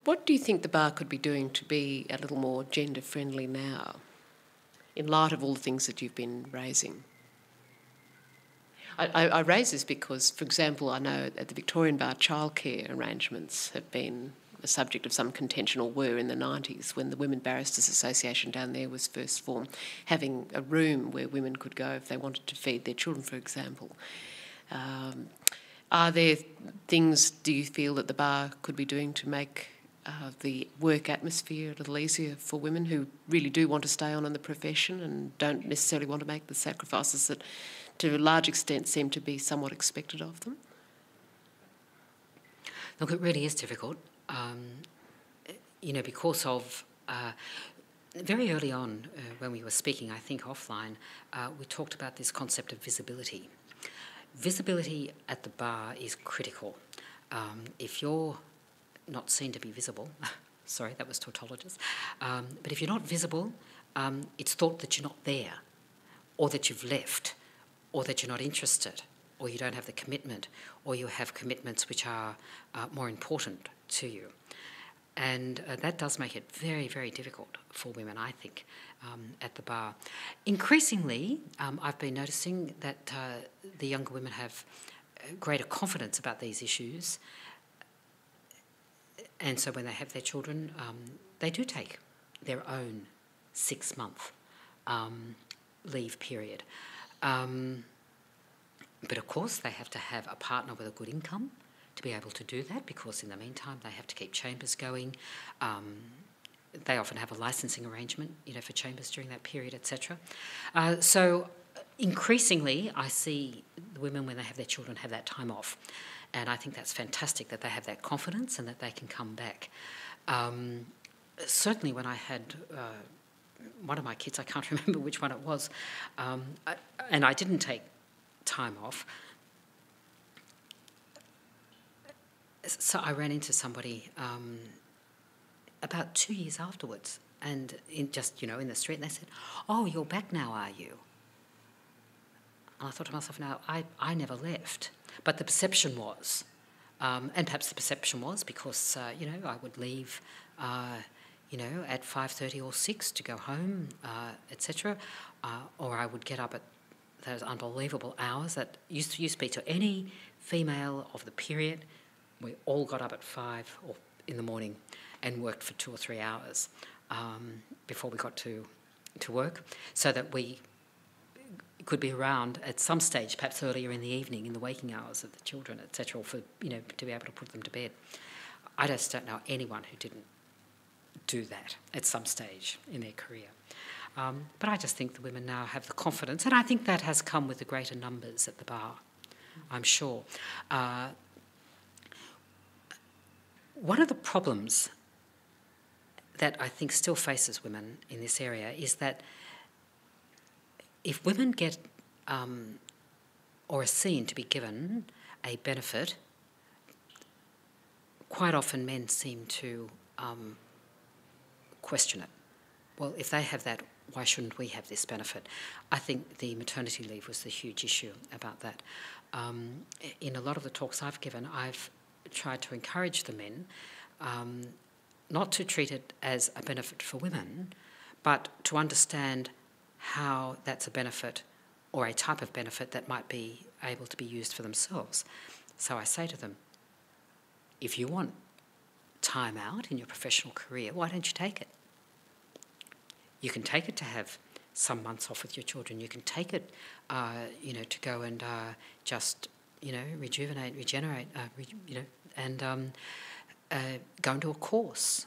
What do you think the bar could be doing to be a little more gender-friendly now, in light of all the things that you've been raising? I raise this because, for example, I know at the Victorian Bar, childcare arrangements have been a subject of some contention, or were in the 90s when the Women Barristers Association down there was first formed, having a room where women could go if they wanted to feed their children, for example. Are there things, do you feel, that the bar could be doing to make the work atmosphere a little easier for women who really do want to stay on in the profession and don't necessarily want to make the sacrifices that to a large extent seem to be somewhat expected of them? Look, it really is difficult, because of very early on when we were speaking, I think offline, we talked about this concept of visibility. Visibility at the bar is critical. If you're not seen to be visible, sorry, that was tautologist, but if you're not visible, it's thought that you're not there, or that you've left, or that you're not interested, or you don't have the commitment, or you have commitments which are more important to you. And that does make it very, very difficult for women, I think, at the bar. Increasingly, I've been noticing that the younger women have greater confidence about these issues, and so when they have their children, they do take their own 6-month leave period. But of course they have to have a partner with a good income to be able to do that, because in the meantime they have to keep chambers going. They often have a licensing arrangement, for chambers during that period, etc. So increasingly I see the women, when they have their children, have that time off. And I think that's fantastic that they have that confidence and that they can come back. Certainly when I had one of my kids, I can't remember which one it was, and I didn't take time off. So I ran into somebody about 2 years afterwards, and in the street, and they said, "Oh, you're back now, are you?" And I thought to myself, no, I never left. But the perception was, and perhaps the perception was because, I would leave, at 5:30 or 6 to go home, etc. Or I would get up at those unbelievable hours that you speak to any female of the period, we all got up at 5 in the morning and worked for 2 or 3 hours before we got to work, so that we could be around at some stage, perhaps earlier in the evening, in the waking hours of the children, etc., or for to be able to put them to bed. I just don't know anyone who didn't do that at some stage in their career. But I just think the women now have the confidence, and I think that has come with the greater numbers at the bar, I'm sure. One of the problems that I think still faces women in this area is that if women get or are seen to be given a benefit, quite often men seem to question it. Well, if they have that, why shouldn't we have this benefit? I think the maternity leave was the huge issue about that. In a lot of the talks I've given, I've tried to encourage the men not to treat it as a benefit for women, but to understand how that's a benefit or a type of benefit that might be able to be used for themselves. So I say to them, if you want time out in your professional career, why don't you take it? You can take it to have some months off with your children. You can take it, to go and just, rejuvenate, regenerate, and go into a course,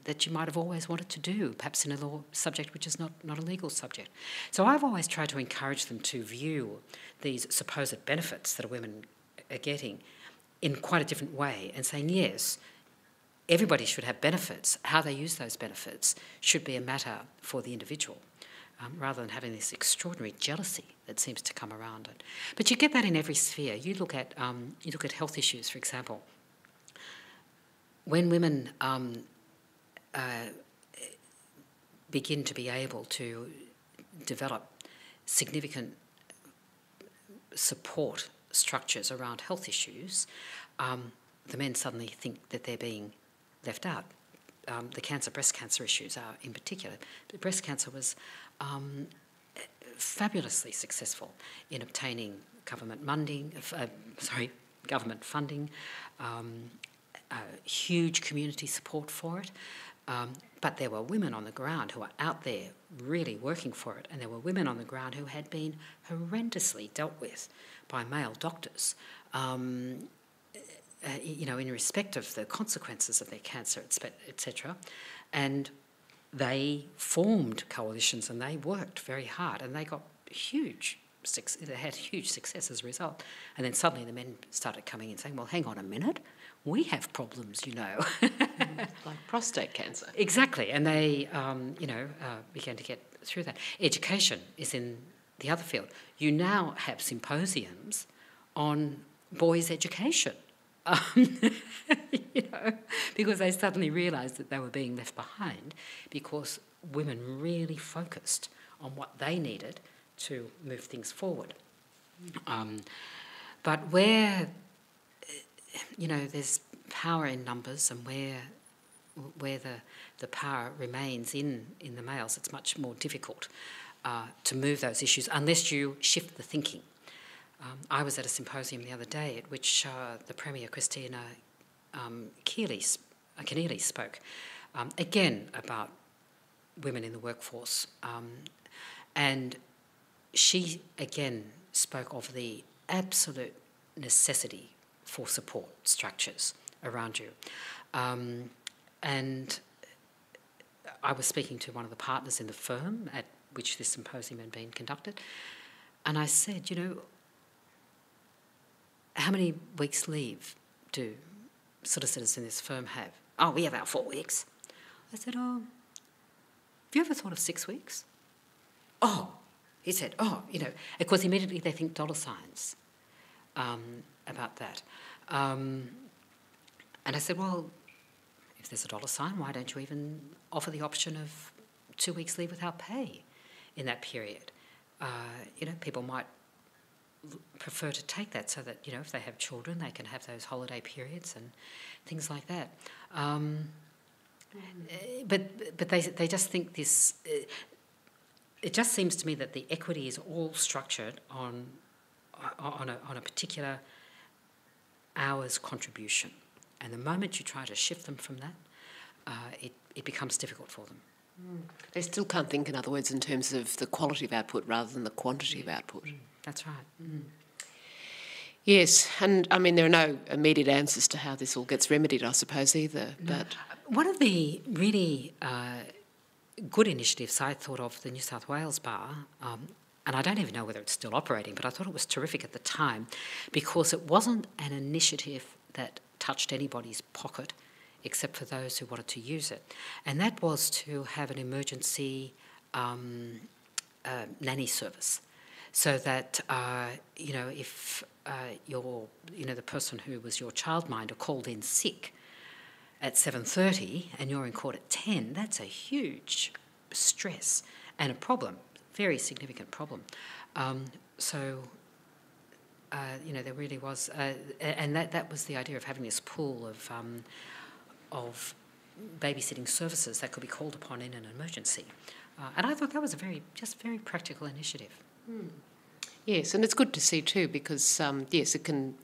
that you might have always wanted to do, perhaps in a law subject which is not a legal subject. So I've always tried to encourage them to view these supposed benefits that women are getting in quite a different way, and saying, yes, everybody should have benefits. How they use those benefits should be a matter for the individual, rather than having this extraordinary jealousy that seems to come around it. But you get that in every sphere. You look at health issues, for example. When women begin to be able to develop significant support structures around health issues, the men suddenly think that they're being left out. The breast cancer issues are in particular. But breast cancer was fabulously successful in obtaining government funding, huge community support for it. But there were women on the ground who were out there really working for it, and there were women on the ground who had been horrendously dealt with by male doctors, in respect of the consequences of their cancer, etc. And they formed coalitions and they worked very hard, and they got they had huge success as a result. And then suddenly the men started coming in saying, well, hang on a minute, we have problems, Like prostate cancer. Exactly, and they, began to get through that. Education is in the other field. You now have symposiums on boys' education, because they suddenly realised that they were being left behind because women really focused on what they needed to move things forward. But where there's power in numbers, and where the power remains in the males, it's much more difficult to move those issues unless you shift the thinking. I was at a symposium the other day at which the Premier, Christina Keneally, spoke, again about women in the workforce. And she, again, spoke of the absolute necessity for support structures around you. And I was speaking to one of the partners in the firm at which this symposium had been conducted, and I said, how many weeks leave do solicitors in this firm have? Oh, we have our 4 weeks. I said, have you ever thought of 6 weeks? Oh, he said, of course immediately they think dollar signs about that. And I said, well, if there's a dollar sign, why don't you even offer the option of 2 weeks leave without pay in that period? People might prefer to take that so that, if they have children, they can have those holiday periods and things like that. But they just think this... it just seems to me that the equity is all structured on a particular hour's contribution. And the moment you try to shift them from that, it becomes difficult for them. They still can't think, in other words, in terms of the quality of output rather than the quantity of output. That's right. Yes, and I mean, there are no immediate answers to how this all gets remedied, I suppose, either. No. But one of the really good initiatives I thought of the New South Wales Bar, and I don't even know whether it's still operating, but I thought it was terrific at the time because it wasn't an initiative that touched anybody's pocket except for those who wanted to use it. And that was to have an emergency nanny service, so that, if the person who was your childminder called in sick at 7:30 and you're in court at 10, that's a huge stress and a problem, very significant problem. There really was, and that was the idea of having this pool of babysitting services that could be called upon in an emergency. And I thought that was a very practical initiative. yes, and it's good to see too, because yes,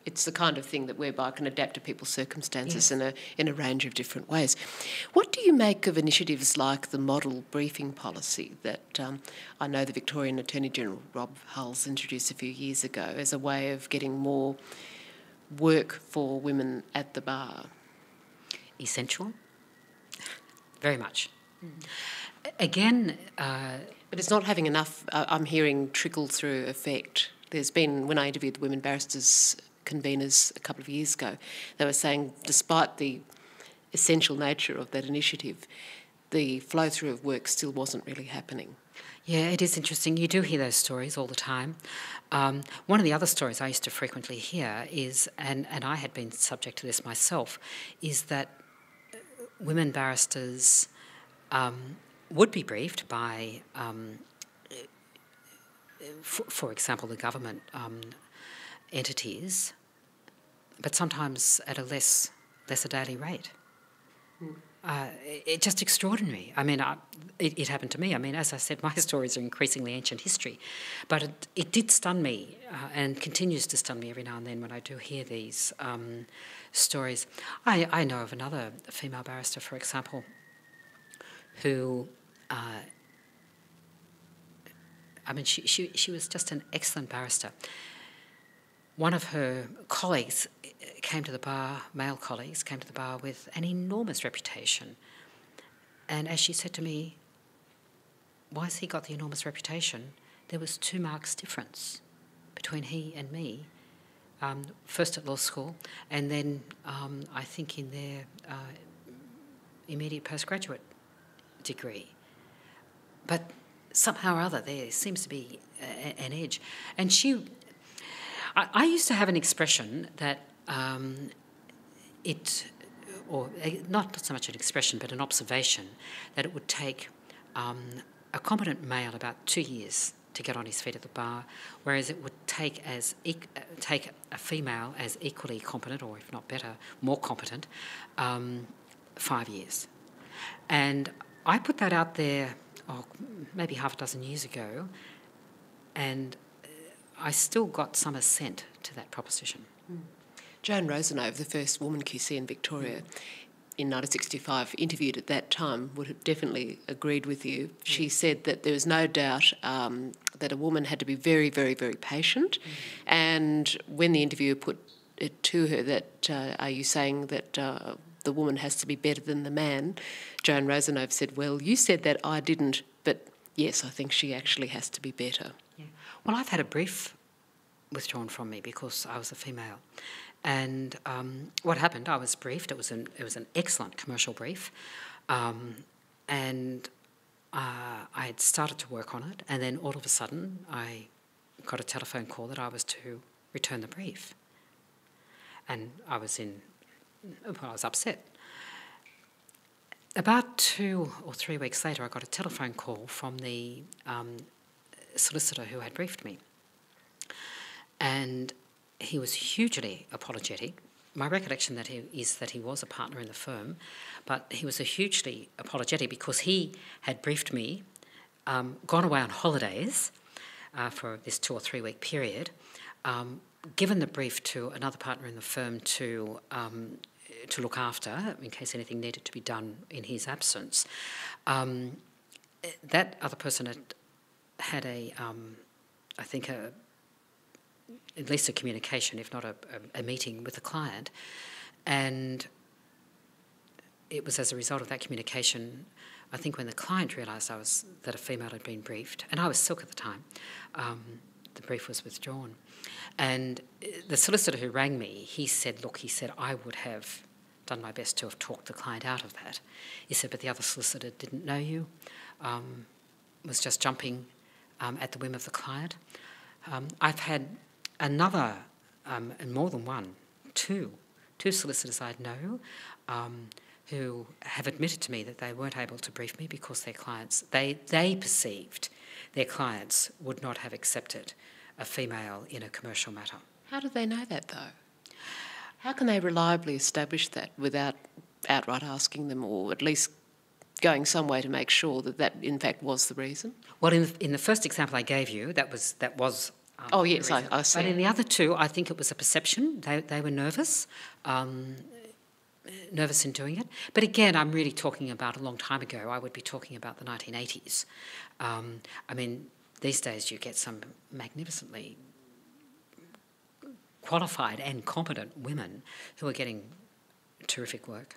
it's the kind of thing that whereby it can adapt to people's circumstances in a range of different ways. What do you make of initiatives like the model briefing policy that I know the Victorian Attorney General Rob Hulls introduced a few years ago as a way of getting more work for women at the bar? Essential, very much. Again, but it's not having enough, I'm hearing, trickle-through effect. There's been, when I interviewed the Women Barristers conveners a couple of years ago, they were saying despite the essential nature of that initiative, the flow-through of work still wasn't really happening. Yeah, it is interesting. You do hear those stories all the time. One of the other stories I used to frequently hear is, and I had been subject to this myself, is that women barristers would be briefed by, for example, the government entities, but sometimes at a lesser daily rate. It's just extraordinary. I mean, it happened to me. I mean, as I said, my stories are increasingly ancient history, but it did stun me and continues to stun me every now and then when I do hear these stories. I know of another female barrister, for example, who, she was just an excellent barrister. One of her colleagues came to the bar, male colleagues, came to the bar with an enormous reputation. And as she said to me, why has he got the enormous reputation? There was 2 marks difference between he and me, first at law school and then I think in their immediate postgraduate degree. But somehow or other there seems to be an edge. And I used to have an expression that not so much an expression, but an observation, that it would take a competent male about 2 years to get on his feet at the bar, whereas it would take a female as equally competent, or if not better, more competent, 5 years. And I put that out there maybe half a dozen years ago, and I still got some assent to that proposition. Joan Rosenove, the first woman QC in Victoria, in 1965, interviewed at that time, would have definitely agreed with you. She said that there was no doubt that a woman had to be very, very, very patient. And when the interviewer put it to her that, are you saying that the woman has to be better than the man, Joan Rosenove said, well, you said that, I didn't, but yes, I think she actually has to be better. Yeah. Well, I've had a brief withdrawn from me because I was a female. And what happened, I was briefed. It was an excellent commercial brief. And I had started to work on it. And then all of a sudden, I got a telephone call that I was to return the brief. And I was upset. About 2 or 3 weeks later, I got a telephone call from the solicitor who had briefed me. And he was hugely apologetic. My recollection is that he was a partner in the firm, but he was hugely apologetic because he had briefed me, gone away on holidays for this 2 or 3 week period, given the brief to another partner in the firm to look after in case anything needed to be done in his absence. That other person had at least a communication, if not a meeting with the client. And it was as a result of that communication, I think when the client realised that a female had been briefed, and I was silk at the time, the brief was withdrawn. And the solicitor who rang me, he said, I would have done my best to have talked the client out of that. He said, but the other solicitor didn't know you, was just jumping at the whim of the client. I've had another, and more than one, two solicitors I know who have admitted to me that they weren't able to brief me because their clients, they perceived their clients would not have accepted a female in a commercial matter. How do they know that, though? How can they reliably establish that without outright asking them, or at least going some way to make sure that in fact was the reason? Well, in the first example I gave you, that was. Oh yes, I see. But in the other two, I think it was a perception. They were nervous, nervous in doing it. But again, I'm really talking about a long time ago. I would be talking about the 1980s. These days you get some magnificently qualified and competent women who are getting terrific work.